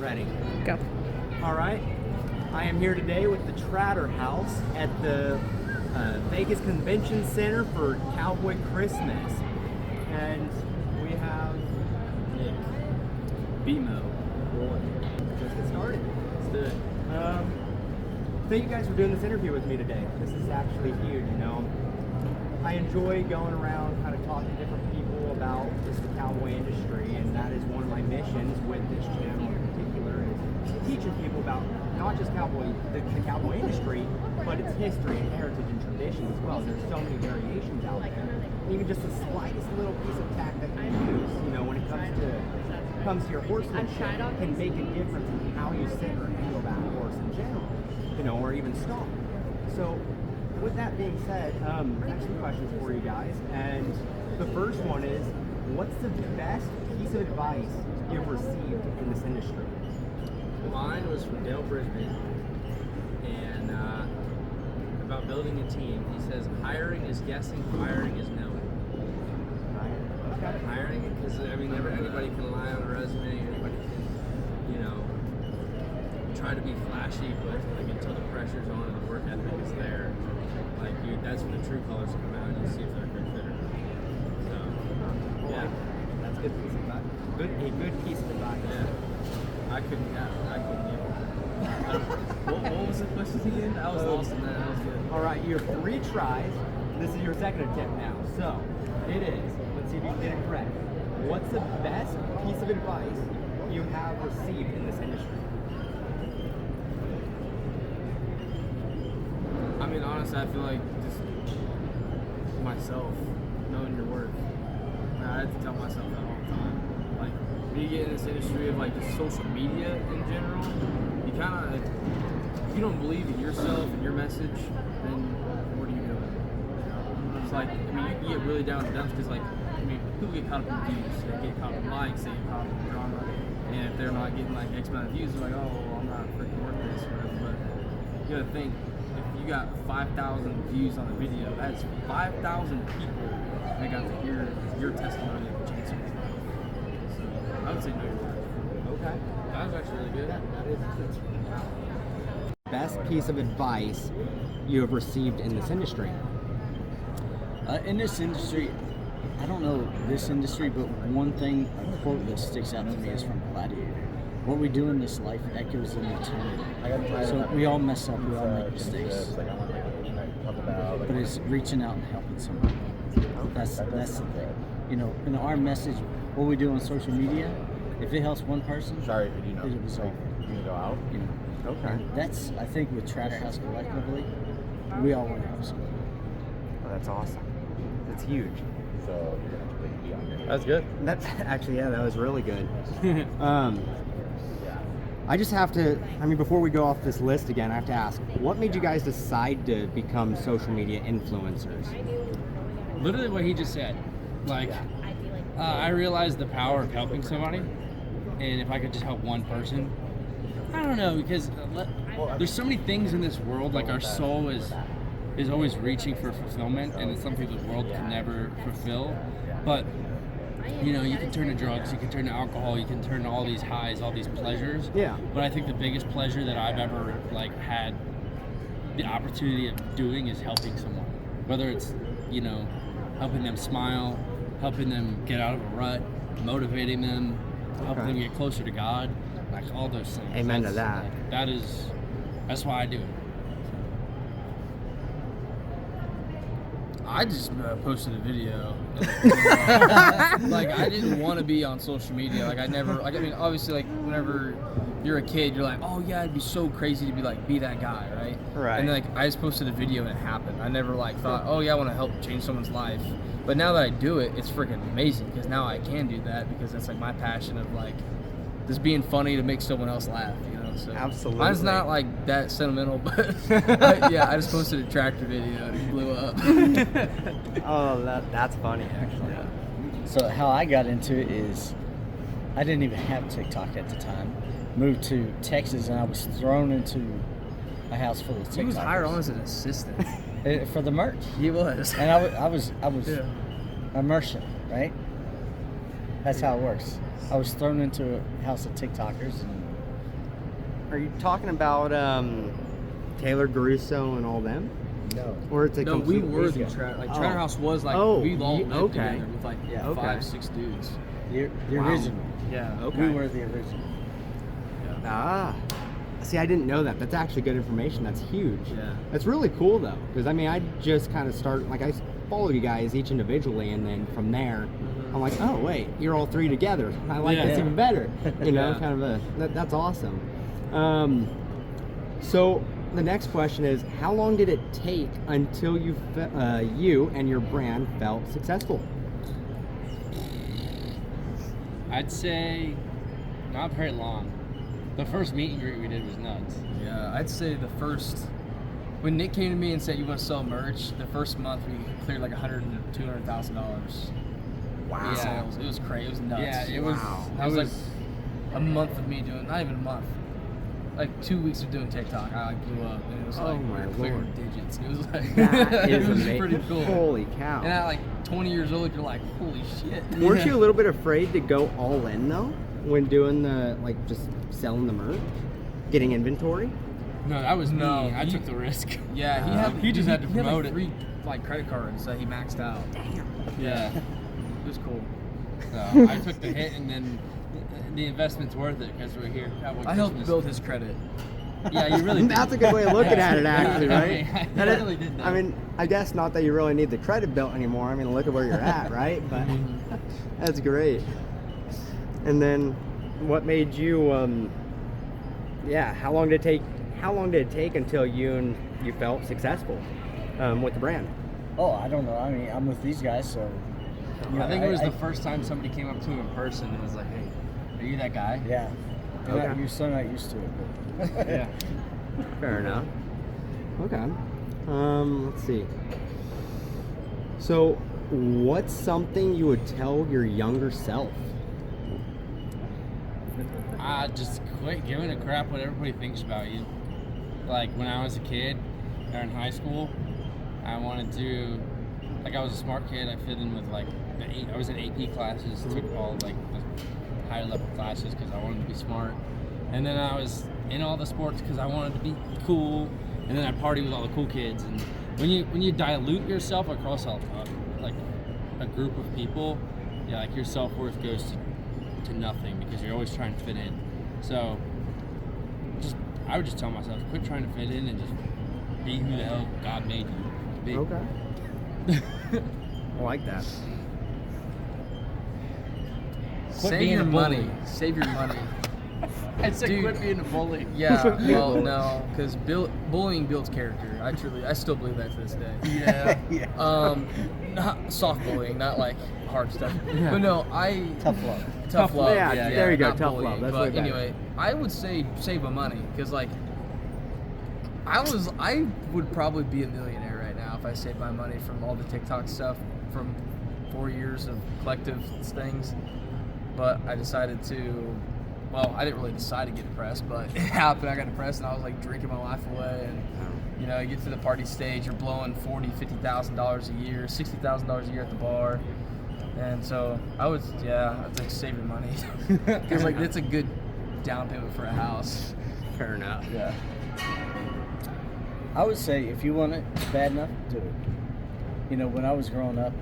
Ready. Go. All right. I am here today with the Tratter House at the Vegas Convention Center for Cowboy Christmas. And we have Nick. Bmoe. Let's get started. Let's do it. Thank you guys for doing this interview with me today. This is actually huge, you know. I enjoy going around kind of talking to different people about just the cowboy industry, and that is one of my missions with this channel in particular, is teaching people about not just the cowboy industry, but its history and heritage and tradition as well. There's so many variations out there. Even just the slightest little piece of tack that you use, you know, when it comes to your horsemanship, can make a difference in how you sit or handle that horse in general, you know, or even stomp. So, with that being said, I have some questions for you guys, and the first one is, what's the best piece of advice you've received in this industry? Mine was from Dale Brisbane, and about building a team. He says, hiring is guessing, firing is knowing. Okay. Hiring, because I mean, anybody can lie on a resume, anybody can, you know, try to be flashy, but like until the pressure's on and the work ethic is there, like that's when the true colors come out and you see if they're a good fit or not. So, yeah, that's a good piece of advice. A good piece of advice. Yeah, I couldn't even. What was the question again? I was lost in that. That was good. All right, you have 3 tries. This is your second attempt now. So, it is. Let's see if you can get it correct. What's the best piece of advice you have received in this industry? I mean, honestly, I feel like just myself, knowing your worth. I had to tell myself that all the time. Like, when you get in this industry of like just social media in general, you kind of, if you don't believe in yourself and your message, then what are you doing? It's like, I mean, you can get really down to dumps because, like, I mean, people get caught up in views, they get caught up in likes, they get caught up in drama, and if they're not getting like X amount of views, they're like, oh, well, I'm not freaking worth this or whatever. But you gotta think, if you got 5,000 views on a video, that's 5,000 people that got to hear your testimony of changing. So I would say know your worth. Okay. That was actually really good. That is best piece of advice you have received in this industry? In this industry, I don't know this industry, but one thing, a quote that sticks out to me is from Gladiator. What we do in this life echoes in eternity. So we all mess up, we all make mistakes. But it's reaching out and helping somebody. That's the thing. You know, in our message, what we do on social media, if it helps one person, it was over. You go out? You know. Okay. And that's, I think, with Tratter House collectively, we all want to help somebody. Oh, that's awesome. That's huge. So you're gonna be on there. That's good. That's actually, yeah, that was really good. I just have to, I mean, before we go off this list again, I have to ask, what made you guys decide to become social media influencers? Literally what he just said. Like, I realized the power of helping somebody, and if I could just help one person, I don't know, because there's so many things in this world, like our soul is always reaching for fulfillment, and it's something the world can never fulfill. But you know, you can turn to drugs, you can turn to alcohol, you can turn to all these highs, all these pleasures. Yeah. But I think the biggest pleasure that I've ever like had the opportunity of doing is helping someone. Whether it's, you know, helping them smile, helping them get out of a rut, motivating them, helping them get closer to God, like all those things. Amen to that. That's why I do it. I just posted a video. Like, I didn't want to be on social media. Like, I mean, obviously, like, whenever you're a kid, you're like, oh, yeah, it'd be so crazy to be that guy, right? Right. And, like, I just posted a video and it happened. I never, like, thought, oh, yeah, I want to help change someone's life. But now that I do it, it's freaking amazing because now I can do that because that's, like, my passion of, like, just being funny to make someone else laugh, you know? So Absolutely. Mine's not, like, that sentimental, but, yeah, I just posted a tractor video and it blew up. Oh, that's funny, actually. Yeah. So how I got into it is, I didn't even have TikTok at the time. Moved to Texas and I was thrown into a house full of TikTokers. He was hired on as an assistant. For the merch. He was. And I was Yeah. a merchant, right? That's how it works. I was thrown into a house of TikTokers, and Are you talking about Taylor Garuso and all them? No. Or it's a No, we complete were the weekend? Tratter. Like Oh. Tratter House was like Oh, we all ye- lived okay. together with like Yeah. Okay. 5-6 dudes. The Wow. original. Yeah. Okay. We were the original. Ah. See, I didn't know that. That's actually good information. That's huge. Yeah. That's really cool, though. Because, I mean, I just kind of started, like, I follow you guys each individually, and then from there, I'm like, oh, wait, you're all three together. I like this Yeah. even better. You know, Yeah. kind of that's awesome. So, the next question is, how long did it take until you and your brand felt successful? I'd say not very long. The first meet and greet we did was nuts. Yeah, I'd say the first when Nick came to me and said you want to sell merch, the first month we cleared like $100,000 to $200,000. Wow. In sales. It was crazy. It was nuts. Yeah, it was. Wow. That was like a month of me doing, not even a month, like 2 weeks of doing TikTok. I like blew up, and it was Oh like my clearing Lord. digits. It was like That it is was amazing. pretty cool. Holy cow. And at like 20 years old, you're like, holy shit. Weren't you a little bit afraid to go all in, though, when doing the, like, just selling the merch? Getting inventory? No, that was No, me. I he- took the risk. Yeah, He just had to he promote like it. 3 like credit cards that he maxed out. Damn. Yeah. It was cool. So I took the hit, and then the investment's worth it because we're here. Cowboy I helped Christmas. build his credit. Yeah, you really. That's a good way of looking at it, actually, right? I That is- really did that. I mean, I guess not that you really need the credit built anymore. I mean, look at where you're at, right? But that's great. And then, what made you? How long did it take? How long did it take until you felt successful with the brand? Oh, I don't know. I mean, I'm with these guys, so. you know, I think it was the first time somebody came up to him in person and was like, "Hey, are you that guy?" Yeah. Okay. You're still not used to it. But Yeah. Fair enough. Okay. Let's see. So, what's something you would tell your younger self? Just quit giving a crap what everybody thinks about you. Like when I was a kid or in high school, I wanted to, like I was a smart kid. I fit in with like I was in AP classes, took all like the higher level classes because I wanted to be smart. And then I was in all the sports because I wanted to be cool. And then I partied with all the cool kids. And when you dilute yourself across like a group of people, yeah, like your self-worth goes to nothing because you're always trying to fit in. So I would just tell myself, quit trying to fit in and just be who the hell God made you to be. Okay. I like that. Quit Save being your a money. bully. Save your money. I said Dude. quit being a bully. Yeah, well, no, because bullying builds character. I still believe that to this day. Yeah. Not soft bullying, not like hard stuff. But no, tough luck. tough love. Yeah, there you go, not tough bullying. love. That's way but better. anyway, I would say save my money because like I would probably be a millionaire right now if I saved my money from all the TikTok stuff from 4 years of collective things. But I decided to. Well, I didn't really decide to get depressed, but it happened. I got depressed, and I was like drinking my life away. And you know, you get to the party stage, you're blowing $40,000-$50,000 a year, $60,000 a year at the bar, and so I'd like saving money because like it's a good down payment for a house. Fair enough. Yeah. I would say if you want it bad enough, do it. You know, when I was growing up,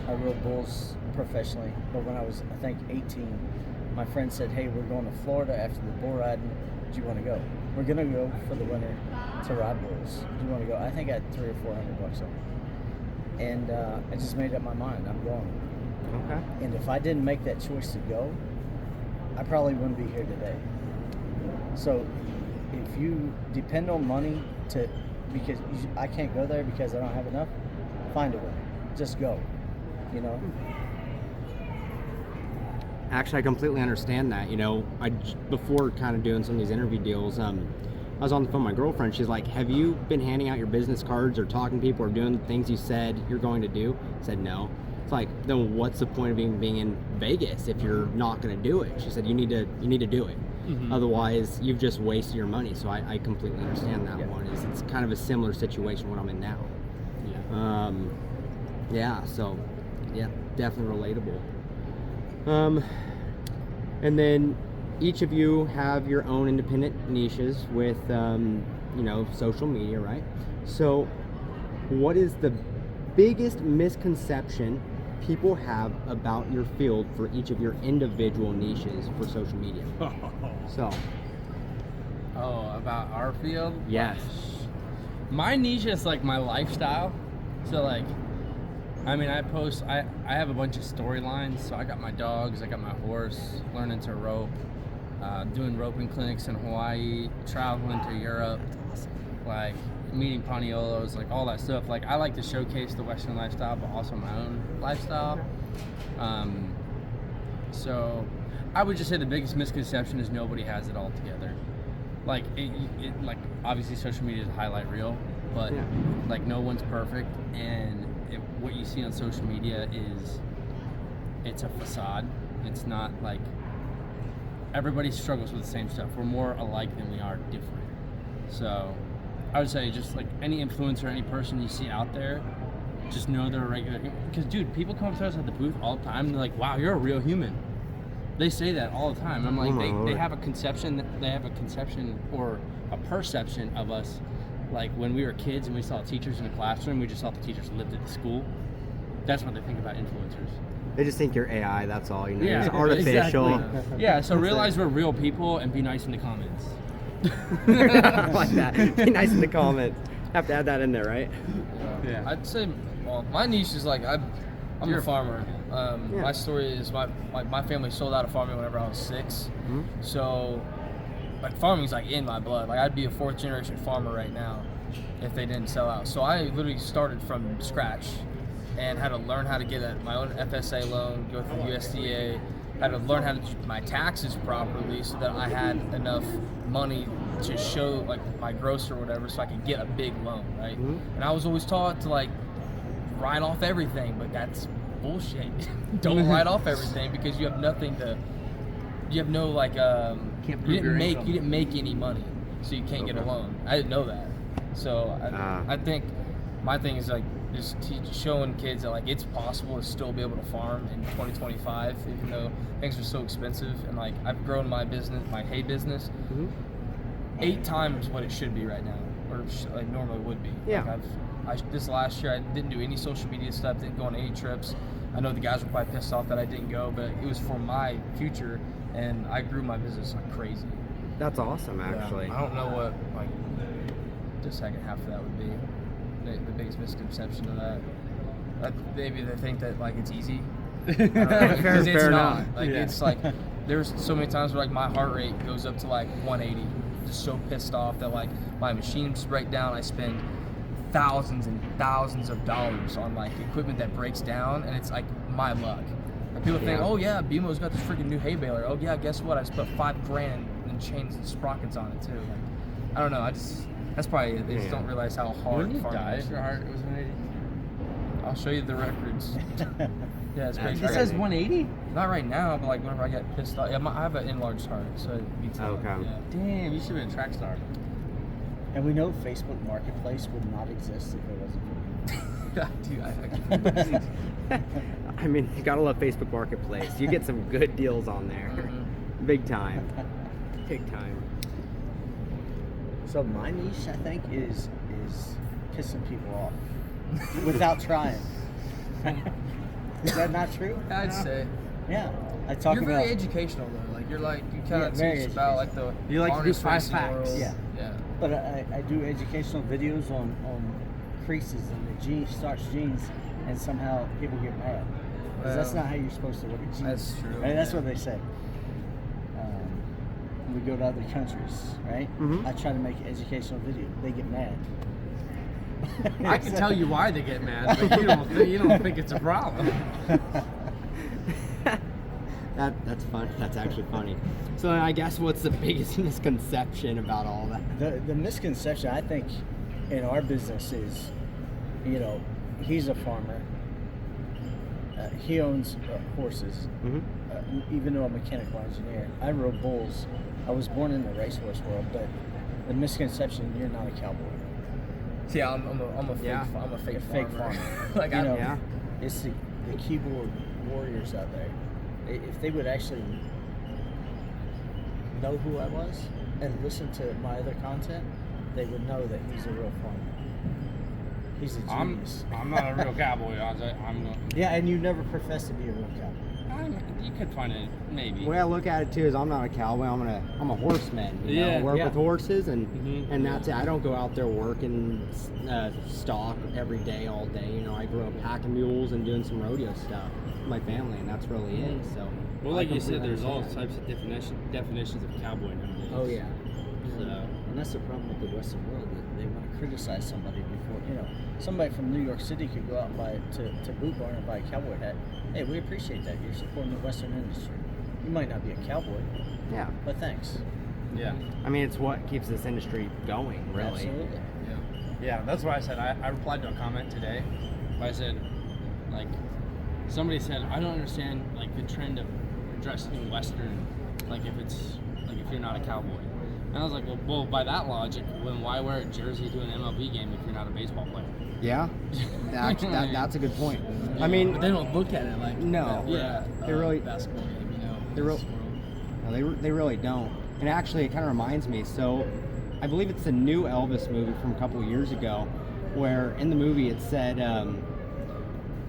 I rode bulls professionally, but when I was, I think, 18, my friend said, hey, we're going to Florida after the bull riding. Do you want to go? We're going to go for the winter to ride bulls. Do you want to go? I think I had $300 or $400 on it. And I just made up my mind. I'm going. Okay. And if I didn't make that choice to go, I probably wouldn't be here today. So if you depend on money because I can't go there because I don't have enough, find a way. Just go, you know? Actually, I completely understand that. You know, before kind of doing some of these interview deals, I was on the phone with my girlfriend. She's like, have you been handing out your business cards or talking to people or doing the things you said you're going to do? I said, no. It's like, then what's the point of even being in Vegas if you're not going to do it? She said, you need to do it. Mm-hmm. Otherwise, you've just wasted your money. So I completely understand that Yeah. one. It's kind of a similar situation what I'm in now. Yeah. So, yeah, definitely relatable. And then each of you have your own independent niches with, social media, right? So what is the biggest misconception people have about your field for each of your individual niches for social media? So. Oh, about our field? Yes. My niche is like my lifestyle. So like, I have a bunch of storylines. So I got my dogs, I got my horse, learning to rope, doing roping clinics in Hawaii, traveling to Europe, like meeting Paniolos, like all that stuff. Like I like to showcase the Western lifestyle, but also my own lifestyle. So I would just say the biggest misconception is nobody has it all together. Like like obviously social media is a highlight reel, but like no one's perfect, and what you see on social media it's a facade. It's not like everybody struggles with the same stuff. We're more alike than we are different. So I would say just like any influencer, any person you see out there, just know they're a regular human. Because dude, people come up to us at the booth all the time and they're like, wow, you're a real human. They say that all the time. I'm like, they have a conception or a perception of us. Like when we were kids and we saw teachers in the classroom, we just thought the teachers lived at the school. That's what they think about influencers. They just think you're AI, that's all. Yeah, it's artificial. Exactly. Yeah, so realize we're real people and be nice in the comments. I like that. Be nice in the comments. Have to add that in there, right? Yeah. I'd say, well, my niche is like I'm a farmer. My story is my family sold out of farming whenever I was 6. Mm-hmm. So, like farming's like in my blood. Like I'd be a 4th generation farmer right now if they didn't sell out. So I literally started from scratch and had to learn how to get my own FSA loan, go through USDA, had to learn how to do my taxes properly so that I had enough money to show like my gross or whatever so I could get a big loan, right? Mm-hmm. And I was always taught to like write off everything, but that's bullshit. Don't write off everything because you have nothing to, you have no like, you didn't make any money, so you can't get a loan. I didn't know that. So I think my thing is like just showing kids that like it's possible to still be able to farm in 2025, even though things are so expensive. And like I've grown my business, my hay business, 8 times what it should be right now, or like normally would be. Yeah. Like this last year I didn't do any social media stuff, didn't go on any trips. I know the guys were probably pissed off that I didn't go, but it was for my future, and I grew my business like crazy. That's awesome, actually. I don't know what like the second half of that would be. The biggest misconception of that. Maybe they think that like it's easy. Because it's not. Like it's like there's so many times where like my heart rate goes up to like 180. Just so pissed off that like my machines break down. I spend thousands and thousands of dollars on like equipment that breaks down, and it's like my luck. And people think, oh yeah, Bmoe's got this freaking new hay baler. Oh yeah, guess what? I just put $5,000 in chains and sprockets on it too. Like, I don't know. That's probably they just don't realize how hard farming is. Your heart was 180. I'll show you the records. Yeah, it's crazy. It says 180. Not right now, but like whenever I get pissed off, I have an enlarged heart, so it beats up. Okay. Yeah. Damn, you should have been a track star. And we know Facebook Marketplace would not exist if it wasn't for Dude, I mean, you gotta love Facebook Marketplace. You get some good deals on there. Big time. Big time. So my niche, I think, is pissing people off without trying. Is that not true? I'd say. Yeah, I talk You're about. very educational though. Like you kind of very teach about like the You like to do harness 5 racing facts. world. Yeah. Yeah. But I do educational videos on creases in the starch jeans, and somehow people get mad. Because that's not how you're supposed to look at jeans. That's true. Right? That's what they say. We go to other countries, right? I try to make an educational video. They get mad. I can tell you why they get mad, but you don't think it's a problem. That's fun. That's actually funny. So I guess what's the biggest misconception about all that? The misconception, I think, in our business is, he's a farmer. He owns horses. Even though I'm a mechanical engineer, I rode bulls. I was born in the racehorse world, but the misconception, you're not a cowboy. Yeah, I'm a fake farmer. Like it's the keyboard warriors out there. If they would actually know who I was and listened to my other content, they would know that he's a real farmer. He's a genius. I'm not a real cowboy. Yeah, and you never professed to be a real cowboy. You could find it maybe. The way I look at it too is I'm not a cowboy. I'm a horseman. You know? Yeah, I work yeah. with horses, and Mhm. and that's it. I don't go out there working stock every day, all day. You know, I grew up packing mules and doing some rodeo stuff with my family, and that's really it. So, Well, like you said, completely there's all understand. types of definitions of cowboy nowadays. Oh yeah. So, And that's the problem with the Western world, that they want to criticize somebody before, somebody from New York City could go out and buy to Boot Barn and buy a cowboy hat. Hey, we appreciate that. You're supporting the Western industry. You might not be a cowboy, Yeah, but thanks. yeah. I mean, it's what keeps this industry going, really. Absolutely. Yeah, that's why I said I replied to a comment today. I said, like, somebody said, I don't understand like the trend of dressing Western, like if you're not a cowboy. And I was like, well, by that logic, then why wear a jersey to an MLB game if you're not a baseball player? Yeah, that's a good point. I mean, But they don't look at it like No. that. Yeah. They really- basketball game, They in real- this world. no, they really don't. And actually, it kind of reminds me. So, I believe it's a new Elvis movie from a couple of years ago, where in the movie it said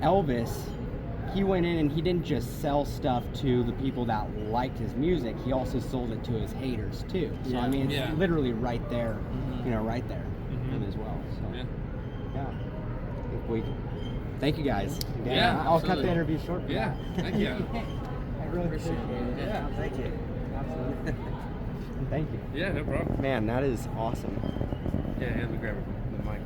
Elvis, he went in and he didn't just sell stuff to the people that liked his music. He also sold it to his haters too. So I Yeah. mean, it's Yeah. literally right there, right there Mhm. as well. So Yeah. yeah, I think we. Thank you guys. Yeah, I'll cut the absolutely. interview short. For Yeah, that. thank you. I really appreciate it. Yeah. Thank you. Absolutely. And thank you. Yeah, no problem. Man, that is awesome. Yeah, let me grab the mic.